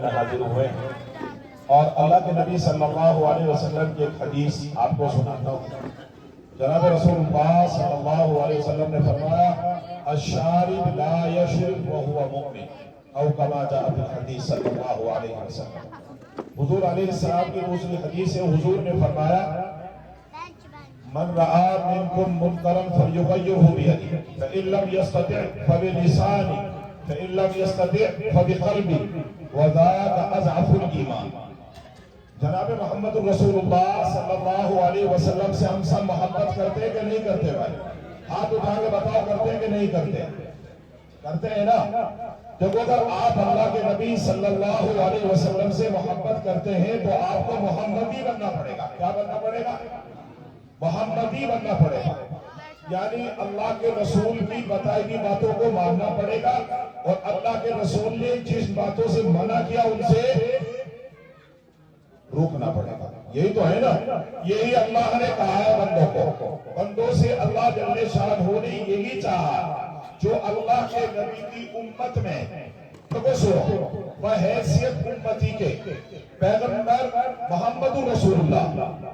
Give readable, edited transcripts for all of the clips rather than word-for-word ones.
میں حاضر ہوئے ہیں اور اللہ کے نبی صلی اللہ علیہ وسلم کی ایک حدیث آپ کو سناتا ہوں۔ جناب رسول اللہ صلی اللہ علیہ وسلم نے فرمایا الشارب لا یشرب وهو مؤمن او کما جاء فی الحدیث صلی اللہ علیہ وسلم۔ حضور علیہ السلام کی دوسری حدیث ہے، حضور نے فرمایا من رأى منكم منکرا فلیغیرہ بیدہ فإن لم يستطع فبلسانہ فإن لم يستطع فبقلبہ وذاک اضعف الایمان۔ جناب محمد رسول اللہ صلی اللہ علیہ وسلم سے ہم سب محبت کرتے کہ نہیں کرتے بھائی؟ ہاتھ اٹھا کے بتاؤ، کرتے کہ نہیں کرتے؟ کرتے ہیں نا؟ دیکھو اگر آپ اللہ کے نبی صلی اللہ علیہ وسلم سے محبت کرتے ہیں تو آپ کو محمدی بننا پڑے گا۔ کیا بننا پڑے گا؟ محمدی بننا پڑے گا، یعنی اللہ کے رسول کی بتائی گئی باتوں کو ماننا پڑے گا، اور اللہ کے رسول نے جس باتوں سے منع کیا ان سے روکنا پڑے گا۔ یہی تو ہے نا، یہی اللہ نے کہا ہے بندوں کو۔ بندوں سے اللہ جل شانہ نے یہی چاہا جو اللہ کے نبی کی امت میں بحیثیت امتی کے پیغمبر محمد رسول اللہ،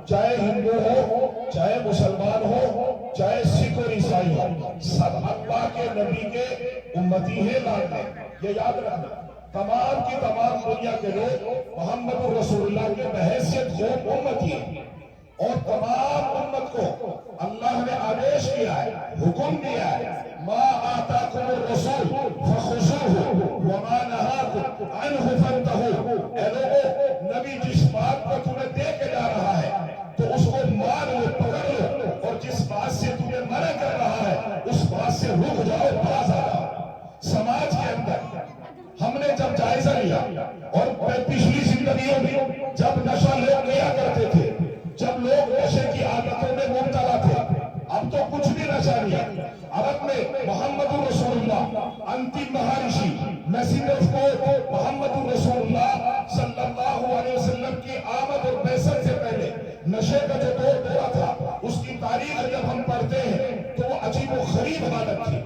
چاہے ہندو ہو، چاہے مسلمان ہو، چاہے سکھ اور عیسائی ہو، سب اللہ کے نبی کے امتی ہیں لازم۔ یہ یاد رکھنا، تمام کی تمام دنیا کے لوگ محمد رسول اللہ کے بحیثیت وہ امتی ہیں، اور تمام امت کو اللہ نے آدیش کیا ہے، حکم دیا ہے ما آتاکم الرسول فخذوہ وما نہاکم عنہ فانتہوا۔ اے لوگو، نبی جس بات کو تمہیں دے کے جا رہا ہے تو اس کو مان لو، پکڑ لو، اور جس بات سے تمہیں منع کر رہا ہے اس بات سے رک جاؤ، باز آ جاؤ۔ سماج کے اندر ہم نے جب جائزہ لیا، اور پچھلی زندگیوں میں جب نشہ لوگ لیا کرتے تھے، جب لوگ نشے کی عادتوں میں مبتلا تھے، اب تو کچھ بھی نشہ نہیں۔ عرب میں محمد رسول اللہ انتم مہارشی، میسنجر کو محمد رسول اللہ صلی اللہ علیہ وسلم کی آمد اور بعثت سے پہلے نشے کا جو دور ہوا تھا، اس کی تاریخ جب ہم پڑھتے ہیں تو وہ عجیب و غریب حالت تھی۔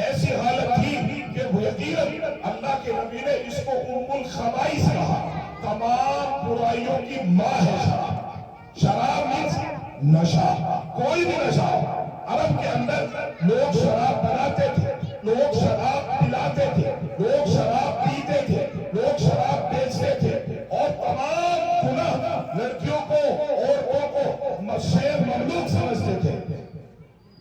ایسی حالت تھی کہ یقیناً اللہ کے نبی نے اس کو ام الخبائث کہا، تمام برائیوں کی ماں ہے شراب۔ شراب مینس نشہ، کوئی بھی نشہ۔ عرب کے اندر لوگ شراب بناتے تھے، لوگ شراب پلاتے تھے، لوگ شراب پیتے تھے، لوگ شراب بیچتے تھے، اور تمام گناہ لڑکیوں کو، عورتوں کو شیر مملوک سمجھتے تھے،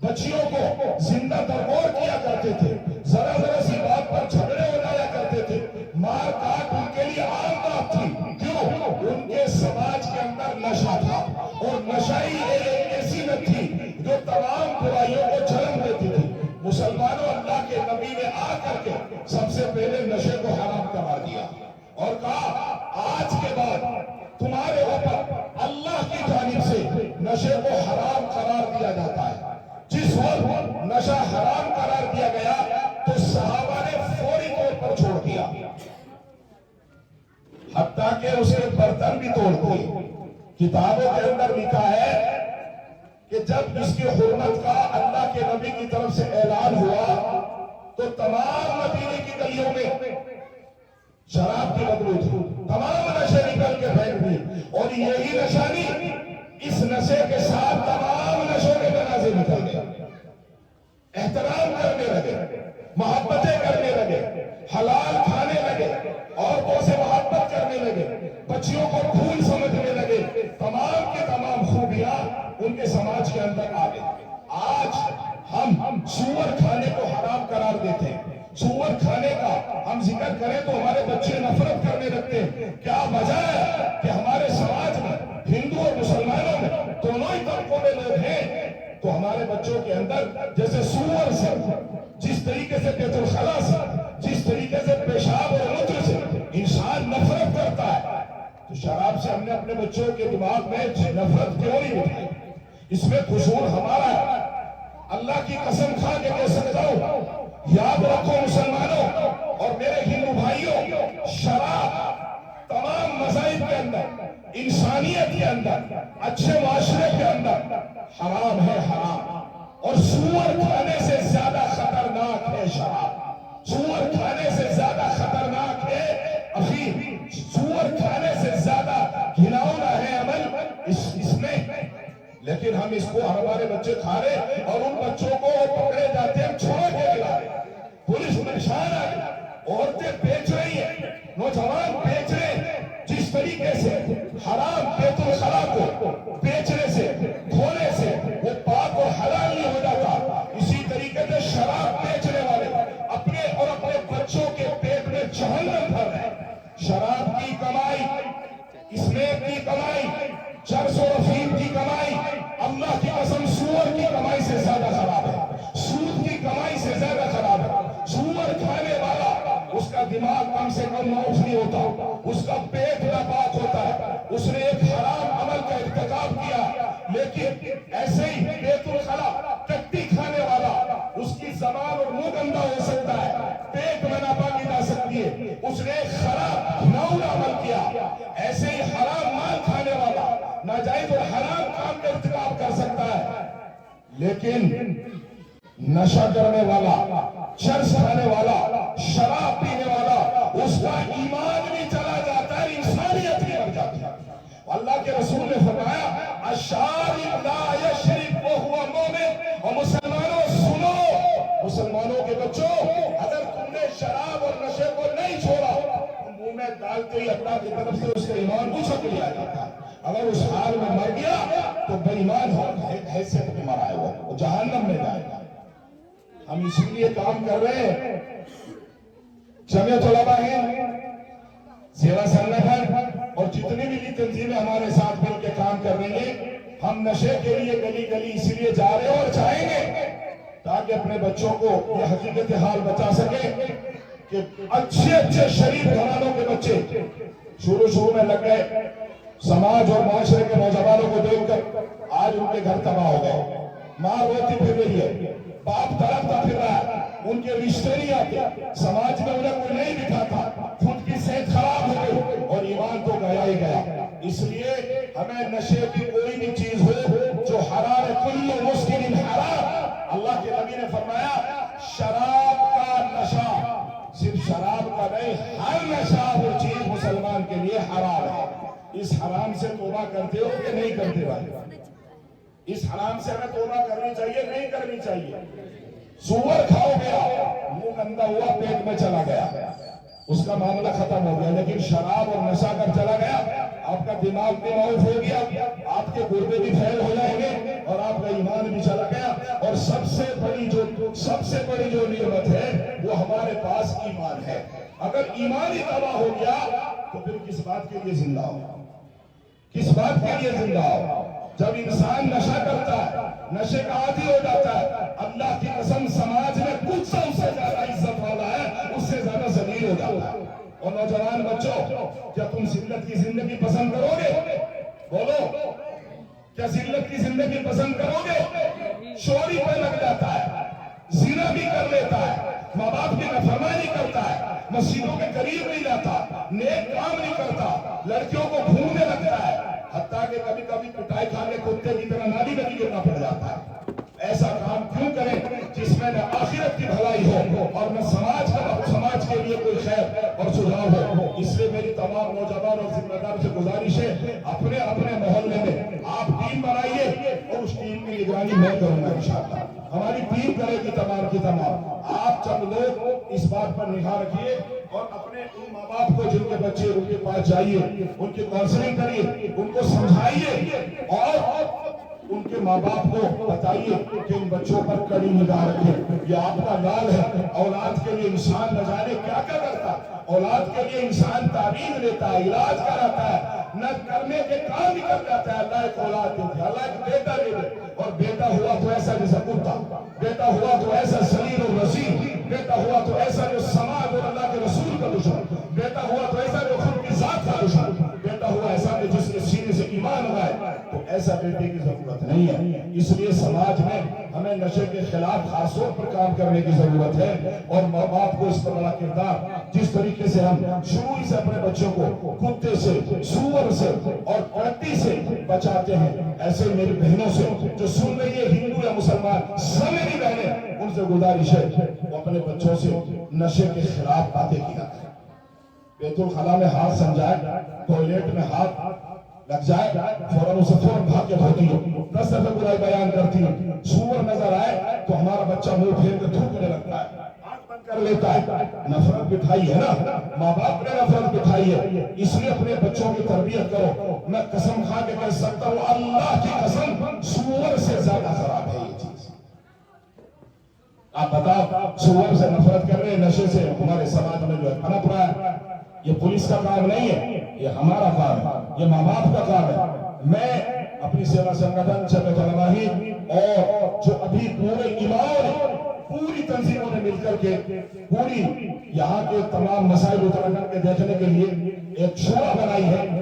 بچیوں کو زندہ درگور کیا کرتے تھے، ذرا ذرا سی بات پر جھگڑے ہو جایا کرتے تھے، مار کاٹ ان کے لیے عام بات تھی۔ کیوں؟ ان کے سماج کے اندر نشہ تھا، اور نشائی ایک ایسی لت تھی جو تمام برائیوں کو جنم دیتی تھی۔ مسلمانوں، اللہ کے نبی نے آ کر کے سب سے پہلے نشے کو حرام قرار دیا، اور کہا آج کے بعد تمہارے اوپر اللہ کی جانب سے نشے کو حرام قرار دیا جاتا ہے۔ جس وقت نشہ حرام قرار دیا گیا تو صحابہ نے فوری طور پر چھوڑ دیا، حتیٰ کہ اس کے برتن بھی توڑ دیے۔ کتابوں کے اندر لکھا ہے کہ جب اس کی حرمت کا اللہ کے نبی کی طرف سے اعلان ہوا تو تمام مدینے کی گلیوں میں شراب کی بدبو تھی، تمام نشے نکل کے پھینک دی، اور یہی نشانی اس نشے کے ساتھ تمام نشوں کے جنازے نکل گئے۔ احترام کرنے لگے، محبتیں کرنے لگے، حلال کھانے لگے، عورتوں سے محبت کرنے لگے، بچیوں کو پھول سمجھنے لگے، تمام کے تمام خوبیاں ان کے سماج کے اندر آ گئی۔ آج ہم سور کھانے کو حرام قرار دیتے ہیں، سور کھانے کا ہم ذکر کریں تو ہمارے بچے نفرت کرنے لگتے ہیں۔ کیا وجہ ہے کہ ہمارے سماج میں ہندو اور مسلمانوں میں دونوں ہی طبقوں میں لوگ ہیں، تو ہمارے بچوں کے اندر جیسے سور سے، جس طریقے سے بیت الخلا سے، جس طریقے سے پیشاب اور موتر سے انسان نفرت کرتا ہے، تو شراب سے ہم نے اپنے بچوں کے دماغ میں نفرت کیوں نہیں بٹھائی؟ اس میں قصور ہمارا ہے۔ اللہ کی قسم کھا کے کہہ سکتا ہوں، یاد رکھو مسلمانوں اور میرے ہندو بھائیوں، شراب تمام مذاہب کے اندر، انسانیت کے اندر، اچھے معاشرے کے اندر حرام ہے، حرام۔ اور سور کھانے سے زیادہ خطرناک ہے شراب، سور کھانے سے زیادہ خطرناک ہے افیم۔ لیکن ہم اس کو ہمارے بچے کھا رہے اور ان بچوں کو پکڑے جاتے ہیں چھوڑ کے کھلا رہے، پولیس پریشان آئی، عورتیں بیچ رہی ہیں، نوجوان بیچ رہے ہیں۔ جس طریقے سے حرام بیت الخلا کو بیچنے سے کھونے سے وہ پاک اور حلال نہیں ہو جاتا، اسی طریقے سے شراب بیچنے والے اپنے اور اپنے بچوں کے پیٹ میں جہنم بھر رہے ہیں۔ شراب کی کمائی، اسمیک کی کمائی، چرس و افیم کی کمائی اللہ کی قسم سور کی کمائی سے زیادہ خراب ہے، سود کی کمائی سے زیادہ خراب ہے۔ سور کھانے والا اس کا دماغ کم سے کم معاف نہیں ہوتا، اس کا پیٹ ناپاک ہوتا ہے، اس نے ایک حرام عمل کا ارتکاب کیا۔ لیکن ایسے ہی بیت الخلا ٹٹی کھانے والا اس کی زبان اور منہ گندا ہو سکتا ہے، پیٹ میں ناپاکی جا سکتی ہے، اس نے ایک خراب گھناؤنا عمل کیا۔ ایسے ہی حرام مال کھانے والا ناجائز اور حرام کام کا ارتکاب کر سکتا ہے، لیکن نشہ کرنے والا، چرس کھانے والا، شراب پینے والا، اس کا ایمان بھی چلا جاتا ہے، انسانیت بھی مر جاتی ہے۔ اللہ کے رسول نے فرمایا الشارب لا یشرب وہو مومن۔ اور مسلمانوں سنو، مسلمانوں کے بچوں، اگر تم نے شراب اور نشے کو نہیں چھوڑا تو منہ میں ڈالتے ہی اللہ کی طرف سے اس کا ایمان اچھل لیا جاتا ہے۔ اگر اس حال میں مر گیا تو بے ایمان ہو، حیثیت میں مرا ہے، وہ جہنم میں جائے گا۔ ہم اسی لیے کام کر رہے ہیں، جمعیت علماء ہیں، سیوا سنگھن اور جتنی بھی تنظیمیں ہمارے ساتھ مل کے کام کر رہی ہیں، ہم نشے کے لیے گلی گلی اسی لیے جا رہے ہیں اور جائیں گے تاکہ اپنے بچوں کو یہ حقیقت حال بچا سکیں کہ اچھے اچھے شریف گھرانوں کے بچے شروع میں لگ گئے، سماج اور معاشرے کے نوجوانوں کو دیکھ کر آج ان کے گھر تباہ ہو گئے، ماں روتی پھر رہی ہے، باپ تڑپتا پھر رہا ہے، ان کے رشتے نہیں آتے، سماج میں انہیں کوئی نہیں دکھاتا، خود کی صحت خراب ہو گئی اور ایمان تو گیا ہی گیا۔ اس لیے ہمیں نشے کی کوئی بھی چیز ہو جو حرام ہے، کل مسکر حرام۔ اللہ کے نبی نے فرمایا شراب کا نشہ، صرف شراب کا نہیں، ہر نشہ وہ چیز مسلمان کے لیے حرام ہے۔ اس حرام سے توبہ کرتے ہو کہ نہیں کرتے بھائی؟ اس حرام سے ہمیں توبہ کرنی چاہیے نہیں کرنی چاہیے؟ سور کھاؤ گیا، منہ گندا ہوا، پیٹ میں چلا گیا، اس کا معاملہ ختم ہو گیا، لیکن شراب اور نشہ کر چلا گیا، آپ کا دماغ بھی معاف ہو گیا، آپ کے گردے بھی فیل ہو جائیں گے اور آپ کا ایمان بھی چلا گیا۔ اور سب سے بڑی جو نعمت ہے وہ ہمارے پاس ایمان ہے۔ اگر ایمان ہی تباہ ہو گیا تو پھر کس بات کے لیے زندہ ہو؟ کس بات کے لیے زندہ ہو؟ جب انسان نشہ کرتا ہے، نشے کا عادی ہو جاتا ہے، اللہ کی قسم سماج میں کچھ سا اس سے زیادہ عزت والا ہے، اس سے زیادہ ذلیل ہو جاتا ہے۔ اور نوجوان بچوں، کیا تم ذلت کی زندگی پسند کرو گے؟ بولو، کیا ذلت کی زندگی پسند کرو گے؟ چوری پہ لگ جاتا ہے، زنا بھی کر لیتا ہے، ماں باپ کی نافرمانی کرتا ہے، مسجدوں کے قریب نہیں جاتا، نیک کام نہیں کرتا، لڑکیوں کو گھومنے لگتا ہے، حتیٰ کہ کبھی کبھی پٹائی کھانے کتے کی طرح نالی میں بھی گرنا پڑ جاتا ہے۔ ایسا کام کیوں کریں جس میں نہ آخرت کی بھلائی ہو اور نہ سماج کے لیے کوئی خیر اور سجھاؤ ہو؟ اس لیے میری تمام نوجوان اور ذمہ دار سے گزارش ہے، اپنے اپنے محلے میں آپ ٹیم بنائیے اور اس ٹیم کی نگرانی میں کروں گا انشاءاللہ، ہماری ٹیم کرے گی تمام کی تمام۔ آپ چند لوگ اس بات پر نگاہ رکھیے اور اپنے ان ماں باپ کو جن کے بچے ان کے پاس جائیے، ان کی کاؤنسلنگ کریے، ان کو سمجھائیے اور ان کے ماں باپ کو بتائیے کہ ان بچوں پر کڑی نگاہ رکھیں، یہ آپ کا لال ہے۔ اولاد کے لیے انسان نہ جانے کیا کیا کرتا ہے، اولاد کے لیے انسان تعویذ لیتا ہے، علاج کراتا ہے، نہ کرنے کے کام بھی کر جاتا ہے۔ اللہ ایک اولاد دے دے، اللہ ایک بیٹا دے دے، اور بیٹا ہوا تو ایسا جیسا کتا، بیٹا ہوا تو ایسا سلیل اور رسیل، بیٹا ہوا تو ایسا جو سماج اور اللہ کے رسول کا دشمن، بیٹا ہوا تو ایسا جو خود کی ذات کا دشمن، بیٹا ہوا ایسا کہ جس کے سینے سے ایمان لگائے، تو ایسا بیٹے کی ضرورت نہیں ہے۔ اس لیے سماج میں ہمیں نشے کے خلاف خاص طور پر کام کرنے کی ضرورت ہے، اور ماں باپ کو اس پر بڑا کردار، جس طریقے سے ہم شروع سے اپنے بچوں کو کتے سے، سور سے اور پٹی سے بچاتے ہیں، ایسے میری بہنوں سے جو سن رہی ہے، ہندو یا مسلمان، سب میری بہنیں، ان سے گزارش ہے وہ اپنے بچوں سے نشے کے خلاف باتیں کیا کریں۔ بیت الخلا میں ہاتھ سمجھائے، ٹوائلٹ میں ہاتھ لگ جائے فوراً اسے فوراً بھاگ کے دھوتی ہے، 10 دفعہ برائی بیان کرتی ہے، سور نظر آئے تو ہمارا بچہ منہ پھیر کے تھوکنے لگتا ہے، آنکھ بند کر لیتا ہے۔ نفرت بٹھائی ہے نا، ماں باپ نے نفرت بٹھائی ہے، اس لیے اپنے بچوں کی تربیت کرو۔ میں قسم کھا کے کہہ سکتا ہوں، اللہ کی قسم، سور سے زیادہ خراب ہے یہ چیز۔ آپ بتاؤ، سور سے نفرت کر رہے، نشے سے ہمارے سماج میں جو ہے پنپ رہا ہے۔ یہ پولیس کا کام نہیں ہے، یہ ہمارا کام ہے، یہ ماں باپ کا کام ہے۔ میں اپنی سیوا سنگٹھن جمعیت علماء ہند اور جو ابھی پورے اماموں نے، پوری تنظیموں نے مل کر کے پوری یہاں کے تمام مسائل اتراکھنڈ کے دیکھنے کے لیے ایک شورا بنائی ہے،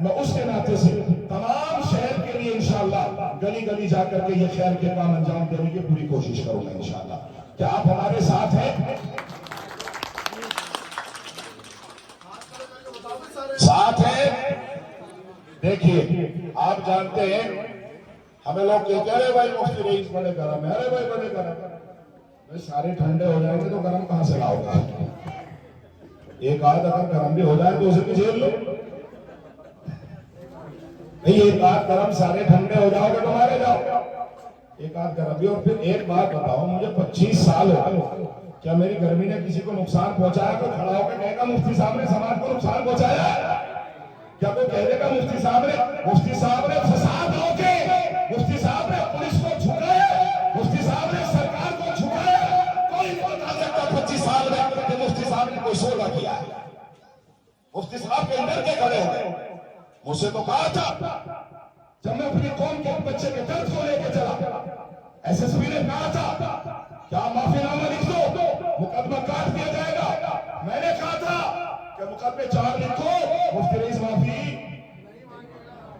میں اس کے ناطے سے تمام شہر کے لیے انشاءاللہ گلی گلی جا کر کے یہ خیر کے کام انجام دینے کی پوری کوشش کروں گا انشاءاللہ۔ کیا آپ ہمارے ساتھ ہیں؟ ساتھ ہیں؟ دیکھیے، آپ جانتے ہیں ہمیں لوگ کہتے ہیں ارے بھائی مفتی رئیس بڑے گرم ہے، ارے بھائی بڑے گرم ہے۔ بھائی سارے ٹھنڈے ہو جائیں گے تو گرم کہاں سے لاؤ گا؟ ایک آدھ اگر گرم بھی ہو جائے تو اسے بھی جھیل لو۔ نہیں، ایک آدھ گرم سارے ٹھنڈے ہو جاؤ گے تو مارے جاؤ، ایک آدھ گرم بھی۔ اور پھر ایک بات بتاؤ، مجھے 25 سال ہو گئے، کیا میری گرمی نے کسی کو نقصان پہنچایا؟ تو کھڑا ہو کے کہے گا مفتی صاحب نے سماج کو نقصان پہنچایا؟ کیا کوئی کہہ دے گا مفتی صاحب نے فساد ہو کے، مفتی صاحب نے پولیس کو جھکایا، مفتی صاحب نے سرکار کو جھکایا؟ کوئی نہیں بتا سکتا 25 سال میں کہ مفتی صاحب نے کوئی شعبہ کیا ہے۔ مفتی صاحب کے اندر کے کھڑے ہو گئے۔ مجھ سے تو کہا تھا جب میں اپنی قوم کے بچے کے درد کو لے کے چلا، ایس ایس پی نے کہا تھا کیا معافی نامہ لکھ دو مقدمہ کاٹ دیا جائے گا۔ میں نے کہا تھا کہ مقدمے 4 لکھو، مفتی رئیس معافی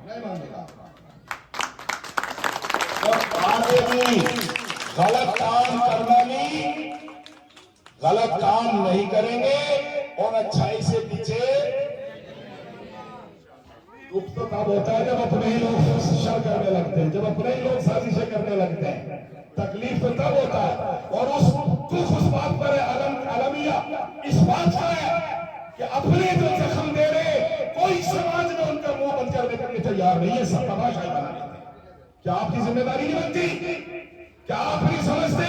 نہیں مانگے گا۔ اور آگے بھی غلط کام کرنا نہیں، غلط کام نہیں کریں گے اور اچھائی سے پیچھے۔ دکھ تو تب ہوتا ہے جب اپنے ہی لوگ شر کرنے لگتے ہیں، جب اپنے ہی لوگ سازشیں کرنے لگتے ہیں۔ تکلیف تو تب ہوتا ہے، اور اس دکھ اس بات پر ہے، المیہ اس بات پر ہے کہ اپنے جو زخم دے رہے کوئی سماج میں ان کا منہ بند کرنے کے لیے تیار نہیں ہے، سب تماشائی بنا لیتے ہیں۔ کیا آپ کی ذمہ داری نہیں بنتی؟ کیا آپ نہیں سمجھتے؟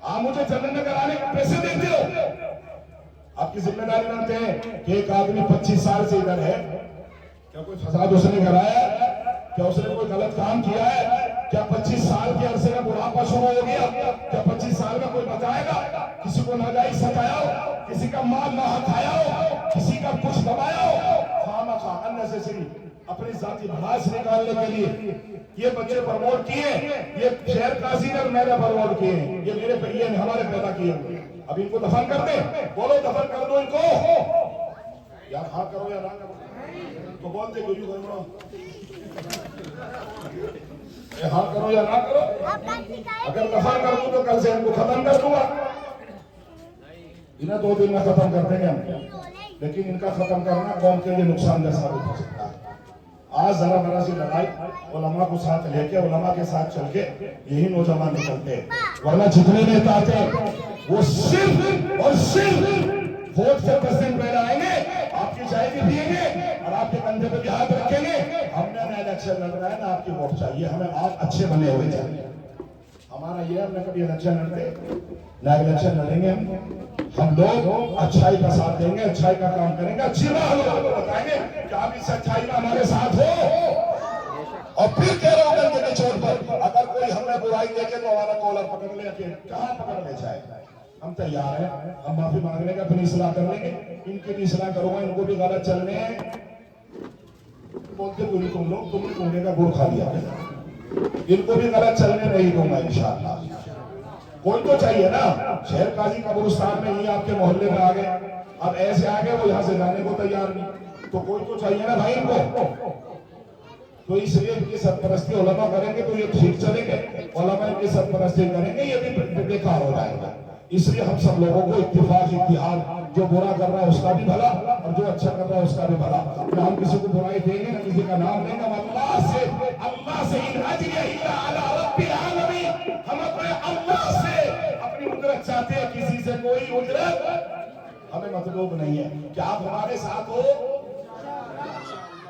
آپ مجھے جنت میں کرانے کے پیسے دیتے ہو، آپ کی ذمہ داری بنتے ہیں کہ ایک آدمی 25 سال سے ادھر ہے، کیا کوئی فساد اس نے کرایا ہے؟ کیا اس نے کوئی غلط کام کیا ہے؟ کیا 25 سال کے عرصے میں بڑھاپا شروع ہو گیا؟ کیا 25 سال میں کوئی بتائے گا کسی کو ناجائز ستایا ہو، کسی کا مال نہ ہتھایا ہو، کسی کا کچھ دبایا ہو؟ خواہ unnecessary اپنی ذاتی بھاس نکالنے کے لیے یہ بچے پروموٹ کیے، یہ شہر قاضی نے میں نے پروموٹ کیے، یہ میرے یہ ہمارے پیدا کیے۔ اب ان کو دفن کر دیں، بولو دفن کر دو ان کو، یا ہاں کرو یا نہ کرو تو بولتے گوری گھومرو، ہاں کرو یا نہ کرو۔ اگر دفن کر دوں تو کل سے ان کو ختم کر دوں گا، انہیں 2 دن میں ختم کر دیں گے ہم، لیکن ان کا ختم کرنا قوم کے لیے نقصان دہ ثابت ہو سکتا ہے۔ آج ذرا ذرا سی لڑائی علماء کو ساتھ لے کے، علماء کے ساتھ چل کے یہی نوجوان نکلتے ہیں، ورنہ جتنے نیتا آتے ہیں وہ صرف اور صرف ووٹ سے 10 دن پہلے آئیں گے، آپ کی چائے بھی پیئیں گے اور آپ کے کندھے پہ بھی ہاتھ رکھیں گے۔ ہم نے نیا الیکشن لڑ رہا ہے نا، آپ کی ووٹ چاہیے ہمیں، آپ اچھے بنے ہوئے چاہیے۔ ہمارا یہ ہم نے کبھی الیکشن لڑتے، نیا الیکشن لڑیں گے ہم لوگ اچھائی کا ساتھ دیں گے، اچھائی کا کام کریں گے، اچھی راہ لوگوں کو بتائیں گے کہ آپ اس اچھائی میں ہمارے ساتھ ہو۔ اور پھر کہہ رہا ہوں گے کہ چھوڑ پر اگر کوئی ہم نے برائی دیکھے تو ہمارا کالر پکڑ لے کے کہاں پکڑ لے جائے، ہم تیار ہیں، ہم معافی مانگنے کا اپنی اصلاح کر لیں گے، ان کی بھی اصلاح کروں گا، ان کو بھی غلط چلنے ہیں بولتے پوری تم لوگ، تم نے کنگے کا گڑ کھا لیا، ان کو بھی غلط چلنے نہیں دوں گا انشاءاللہ۔ کوئی تو چاہیے نا، شہر قاضی قبرستان میں ہی آپ کے محلے میں آ گئے، اب ایسے آگے وہ یہاں سے جانے کو تیار نہیں، تو کوئی تو چاہیے نا بھائی ان کو، تو اس لیے ان کی سرپرستی علماء کریں گے تو یہ ٹھیک چلیں گے، علماء ان کی سرپرستی کریں گے یہ بھی بیکار ہو جائے گا۔ اس لیے ہم سب لوگوں کو اتفاق اتحاد، جو برا کر رہا ہے اس کا بھی بھلا اور جو اچھا کر رہا ہے اس کا بھی بھلا، کہ ہم کسی کو برائی دیں گے نہ کسی کا نام لیں گے، اللہ سے ان اجر الا علی رب العالمین، ہم اپنے اللہ سے اپنی اجرت چاہتے ہیں، کسی سے کوئی اجرت ہمیں مطلوب نہیں ہے۔ کیا آپ ہمارے ساتھ ہو؟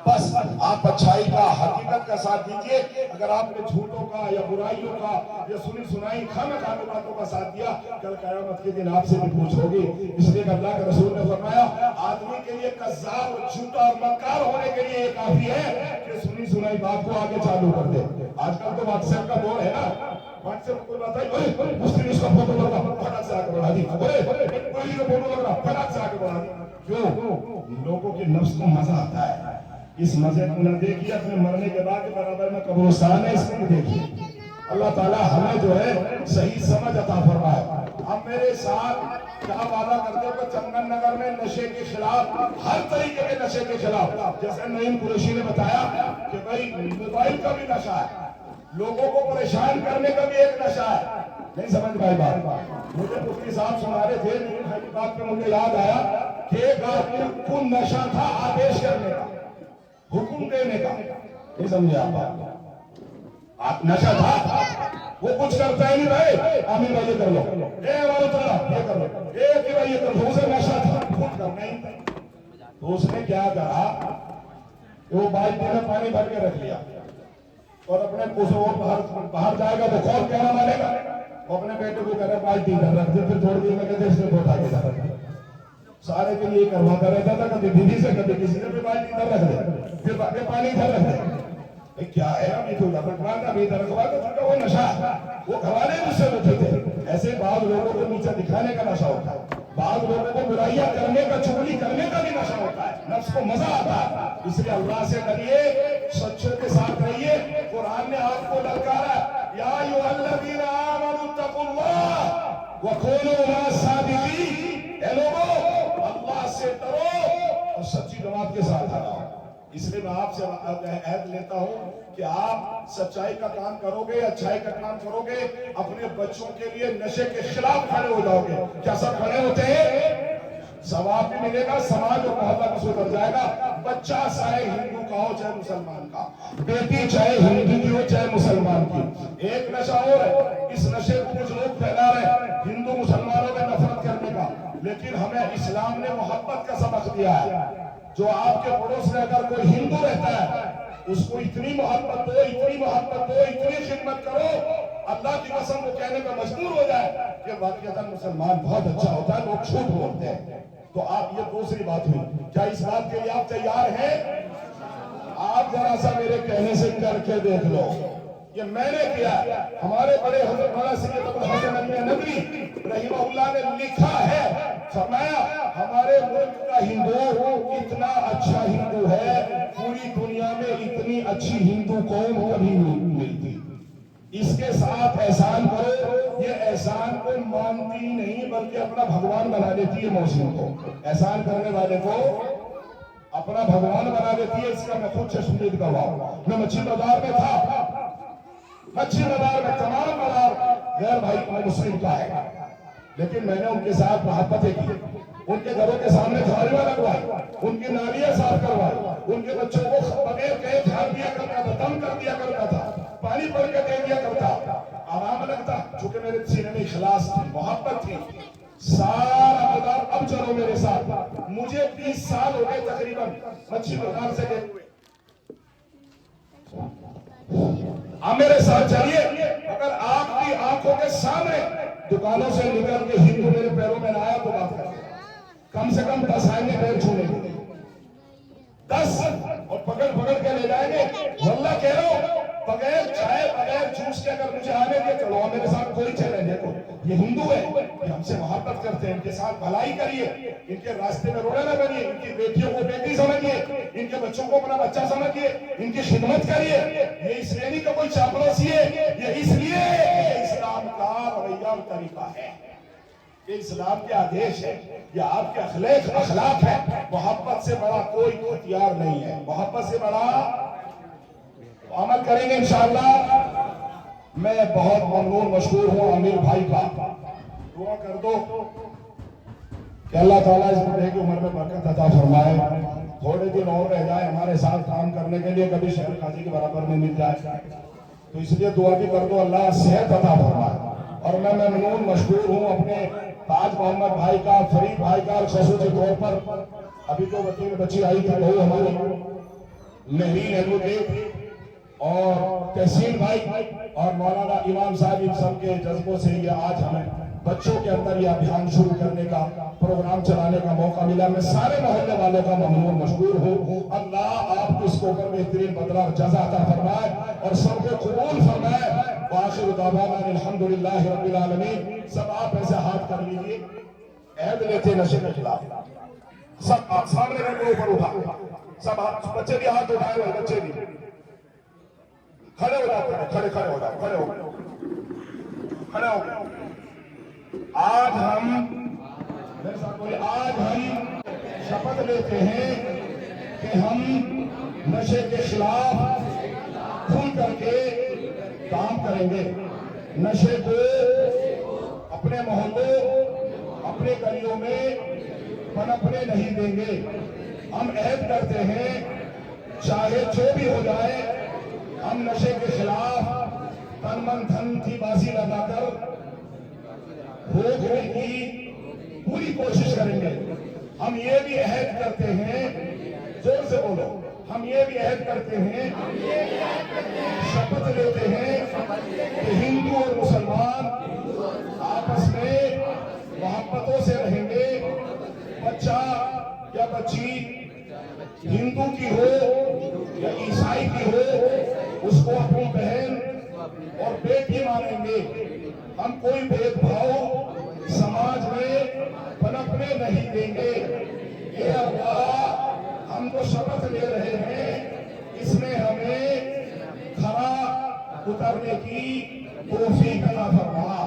بس آپ اچھائی کا حقیقت کا ساتھ دیجئے. اگر آپ نے جھوٹوں کا یا برائیوں کا یا سنی سنائی خامخواہ باتوں کا ساتھ دیا، کل قیامت کے دن آپ سے بھی پوچھ ہوگی. اس لیے اللہ کے رسول نے فرمایا آدمی کے لیے کذاب، جھوٹا اور مکار ہونے کے لیے یہ کافی ہے کہ سنی سنائی بات کو آگے چالو کر دے. آج کل تو واٹس ایپ کا دور ہے نا، واٹس ایپ کوئی بتائی مسلم اس کا فوٹو لگا پھٹک سے آگے بڑھا دی، کوئی کا فوٹو لگا پھٹک سے آگے بڑھا دی. کیوں؟ لوگوں کے نفس کو مزہ آتا ہے. اس مزے کو نہ دیکھیے اپنے مرنے کے بعد برابر میں قبرستان ہے، اس کو دیکھیے. اللہ تعالیٰ ہمیں جو ہے صحیح سمجھ عطا فرمائے. اب میرے ساتھ کیا وعدہ کرتے ہو کہ چندن نگر میں نشے کے خلاف، ہر طریقے کے نشے کے خلاف، جیسے نعیم قریشی نے بتایا کہ بھائی موبائل کا بھی نشہ ہے، لوگوں کو پریشان کرنے کا بھی ایک نشہ ہے. نہیں سمجھ بھائی بات؟ مجھے مفتی صاحب سنا رہے تھے، لیکن بات پہ مجھے یاد آیا کہ ایک آدمی کو نشہ تھا آدیش کرنے کا، حکم دینے کا. نہیں سمجھے آپ؟ نشہ تھا، وہ کچھ کرتا ہی نہیں بھائی، آمین بھائی یہ کر لو، اے والو تعالیٰ یہ کر لو، اے کہ بھائی یہ کر لو. اسے نشہ تھا، خود کرنا ہی تھا. تو اس نے کیا کرا کہ وہ بالٹی میں پانی بھر کے رکھ لیا اور اپنے باہر جائے گا تو کون کہنا مانے گا. وہ اپنے بیٹے کو کہہ رہا بالٹی ادھر رکھ دے، پھر تھوڑی دیر میں کہتے اس نے اٹھا کے ادھر رکھ دیا. سارے دن یہ کرواتا رہتا تھا، کبھی بیوی سے کبھی کسی نے بھی بالٹی ادھر رکھ دے، پھر پانی ادھر رکھ دے. کیا ہے ابھی تو ادھر رکھوا تھا، ابھی ادھر رکھوا تھا. وہ نشہ وہ گھوانے مجھ سے ہوتے تھے. ایسے بعض لوگوں کو نیچے دکھانے کا نشہ ہوتا ہے، بعض لوگوں کو برائیاں کرنے کا، چغلی کرنے کا بھی نشہ ہوتا ہے. نفس کو مزہ آتا ہے. اس لیے اللہ سے ڈریے، سچوں کے ساتھ رہیے. قرآن نے آپ کو للکارا یا ایھا الذین آمنوا اتقوا اللہ وکونوا مع الصادقین. اے لوگوں اللہ سے ڈرو اور سچی جماعت کے ساتھ آنا. اس لیے میں آپ سے عہد لیتا ہوں کہ آپ سچائی کا کام کرو گے، اچھائی کا کام کرو گے، اپنے بچوں کے لیے نشے کے خلاف کھڑے ہو جاؤ گے. کیا سب کھڑے ہوتے ہیں؟ ثواب بھی ملے گا، سماج اور محلہ بھی سدھر جائے گا. بچہ چاہے ہندو کا ہو چاہے مسلمان کا، بیٹی چاہے ہندو کی ہو چاہے مسلمان کی. ایک نشہ اور ہے، اس نشے کو کچھ لوگ پھیلا رہے ہیں ہندو مسلمانوں میں نفرت کرنے کا، لیکن ہمیں اسلام نے محبت کا سبق دیا ہے. جو آپ کے پڑوس میں اگر کوئی ہندو رہتا ہے اس کو اتنی محبت دو، اتنی محبت دو، اتنی خدمت کرو، اللہ کی قسم وہ کہنے کا مجبور ہو جائے کہ واقعتاً مسلمان بہت اچھا ہوتا ہے، لوگ جھوٹ بولتے ہیں. تو آپ یہ دوسری بات ہوئی. کیا اس بات کے لیے آپ تیار ہیں؟ آپ ذرا سا میرے کہنے سے کر کے دیکھ لو. یہ میں نے کیا. ہمارے بڑے حضرت مولانا سید ابوالحسن علی ندوی رحمہ اللہ نے لکھا ہے، فرمایا ہمارے ملک کا ہندو اتنا اچھا ہندو ہے، پوری دنیا میں اتنی اچھی ہندو قوم کبھی نہیں ملتی. اس کے ساتھ احسان کرو. یہ احسان کو مانتی نہیں بلکہ اپنا بھگوان بنا دیتی ہے. موسم کو احسان کرنے والے کو اپنا بھگوان بنا دیتی ہے. اس کا میں خود چشمدید گواہ ہوں. میں مچھی بازار میں تھا، مچھی بازار میں تمام بازار غیر بھائی مسلم کا ہے، لیکن میں نے ان کے ساتھ محبتیں کی. ان کے گھروں کے سامنے جھاڑیاں لگوائی، ان کی نالیاں صاف کروائی، ان کے بچوں کو بغیر کہے جھاڑ دیا کرتا تھا، دم کر دیا کرتا تھا، پانی پڑ کے دے دیا کرتا. آرام لگتا چونکہ میرے سینے میں اخلاص تھی، محبت تھی. سارا بازار اب چلو میرے ساتھ. مجھے 20 سال ہو گئے تقریباً مچھی بازار سے گئے ہوئے. آپ میرے ساتھ چلیے. اگر آپ کی آنکھوں کے سامنے دکانوں سے نکل کے ہندو میرے پیروں میں نہ آیا تو بات کریں. کم سے کم 10 آئیں گے پیر چھونے کے لیے، 10 اور پکڑ کے لے جائیں گے. واللہ کہہ رہا ہوں بغیر چائے بغیر جوس کے اگر مجھے آنے دے چلو میرے ساتھ کوئی چیلنج ہے. یہ ہندو ہے، یہ ہم سے محبت کرتے ہیں، ان کے ساتھ بھلائی کریے، ان کے راستے میں روڑے نہ بنیے، ان کی بیٹیوں کو بیٹی سمجھیے، ان کے بچوں کو اپنا بچہ سمجھیے، ان کی خدمت کریے. یہ اس لیے نہیں کہ کوئی چاپلوسی ہے، یہ اس لیے کہ اسلام کا رویہ اور طریقہ ہے، یہ اسلام کے آدیش ہے، یہ آپ کے اخلاق ہے. محبت سے بڑا کوئی ہتھیار نہیں ہے. محبت سے بڑا عمل کریں گے انشاءاللہ. میں بہت ممنون مشکور ہوں امیر بھائی کا. دعا کر دو کہ اللہ تعالیٰ اس بڑے کی عمر میں برکت عطا فرمائے، تھوڑے دن اور رہ جائے ہمارے ساتھ کام کرنے کے لیے، کبھی شہر قاضی کے برابر میں مل جائے. تو اس لیے دعا بھی کر دو اللہ صحت عطا فرمائے. اور میں ممنون مشکور ہوں اپنے تاج محمد بھائی کا، فرید بھائی کا، خصوصی طور پر ابھی تو وکیل بچی آئی تھی بہو ہماری، نہرین ایڈوکیٹ اور تحسین بھائی اور مولانا امام صاحب، ان سب کے جذبوں سے یہ آج ہمیں بچوں کے اندر یہ ابھیان شروع کرنے کا، پروگرام چلانے کا موقع ملا۔ میں سارے محلے والوں کا ممنون مشکور ہوں۔ اللہ آپ کو اس کے اوپر بہترین بدلہ اور جزا عطا فرمائے اور سب کو قبول فرمائے۔ وآخر دعوانا الحمدللہ رب العالمین۔ سب آپ ایسے ہاتھ کر لیجیے، عہد لیتے نشے کے خلاف۔ سب آپ سامنے رنگ کے اوپر اٹھا، سب بچے بھی ہاتھ اٹھائے ہوئے، بچے بھی کھڑے ہو جاؤ، کھڑے ہو جاؤ، کھڑے ہو۔ آج ہم شپت لیتے ہیں کہ ہم نشے کے خلاف کھل کر کے کام کریں گے، نشے کو اپنے محلوں، اپنے گلیوں میں پنپنے نہیں دیں گے۔ ہم عہد کرتے ہیں چاہے جو بھی ہو جائے، ہم نشے کے خلاف تن من دھن کی بازی لگا کر روکنے کی پوری کوشش کریں گے۔ ہم یہ بھی عہد کرتے ہیں، زور سے بولو، ہم یہ بھی عہد کرتے ہیں، شپت لیتے ہیں کہ ہندو اور مسلمان آپس میں محبتوں سے رہیں گے۔ بچہ یا بچی ہندو کی ہو یا عیسائی کی ہو، اس کو اپنی بہن اور بیٹی مانیں گے۔ ہم کوئی بھید بھاؤ سماج میں پنپنے نہیں دیں گے۔ یہ اللہ ہم کو شپت لے رہے ہیں، اس میں ہمیں کھرا اترنے کی توفیق عطا فرما۔